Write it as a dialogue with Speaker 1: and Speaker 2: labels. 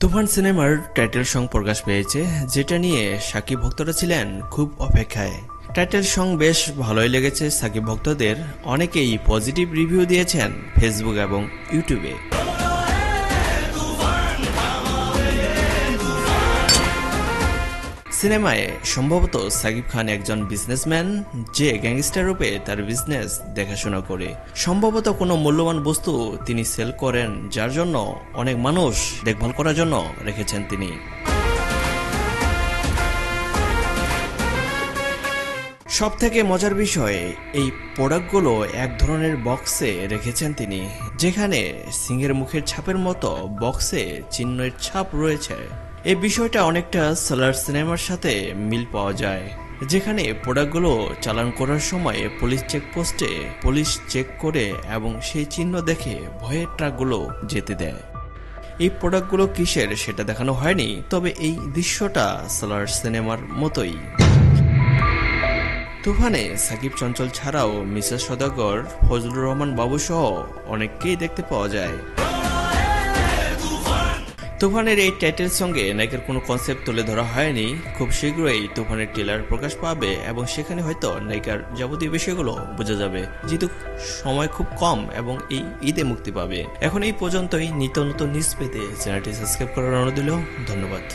Speaker 1: তুফান সিনেমার title song প্রকাশ পেয়েছে, যেটা নিয়ে সাকিব ভক্তরা ছিলেন খুব অপেক্ষায়। টাইটেল সং বেশ ভালোই লেগেছে সাকিব ভক্তদের, অনেকেই পজিটিভ রিভিউ দিয়েছেন ফেসবুক এবং ইউটিউবে। সিনেমায় সম্ভবত সাকিব খান একজন বিজনেসম্যান, যে গ্যাংস্টার রূপে তার বিজনেস দেখাশোনা করে। সম্ভবত কোনো মূল্যবান বস্তু তিনি সেল করেন, যার জন্য অনেক মানুষ দেখভাল করার জন্য রেখেছেন তিনি। সবথেকে মজার বিষয়, এই প্রোডাক্টগুলো এক ধরনের বক্সে রেখেছেন তিনি, যেখানে সিংহের মুখের ছাপের মতো বক্সে চিহ্নের ছাপ রয়েছে। এই বিষয়টা অনেকটা সালার সিনেমার সাথে মিল পাওয়া যায়, যেখানে প্রোডাক্টগুলো চালান করার সময় পুলিশ চেকপোস্টে পুলিশ চেক করে এবং সেই চিহ্ন দেখে ভয়ে ট্রাকগুলো যেতে দেয়। এই প্রোডাক্টগুলো কিসের সেটা দেখানো হয়নি, তবে এই দৃশ্যটা সালার সিনেমার মতোই। তুফানে সাকিব চঞ্চল ছাড়াও মিসেস সওদাগর, ফজলুর রহমান বাবু সহ অনেককেই দেখতে পাওয়া যায়। তুফানের এই টাইটেল সঙ্গে নায়কের কোনো কনসেপ্ট তুলে ধরা হয়নি। খুব শীঘ্রই তুফানের ট্রেলার প্রকাশ পাবে এবং সেখানে হয়তো নায়িকার যাবতীয় বিষয়গুলো বোঝা যাবে, যেহেতু সময় খুব কম এবং এই ঈদে মুক্তি পাবে। এখন এই পর্যন্তই। নিত্য নতুন নিউজ পেতে চ্যানেলটি সাবস্ক্রাইব করার অনুরোধ দিল। ধন্যবাদ।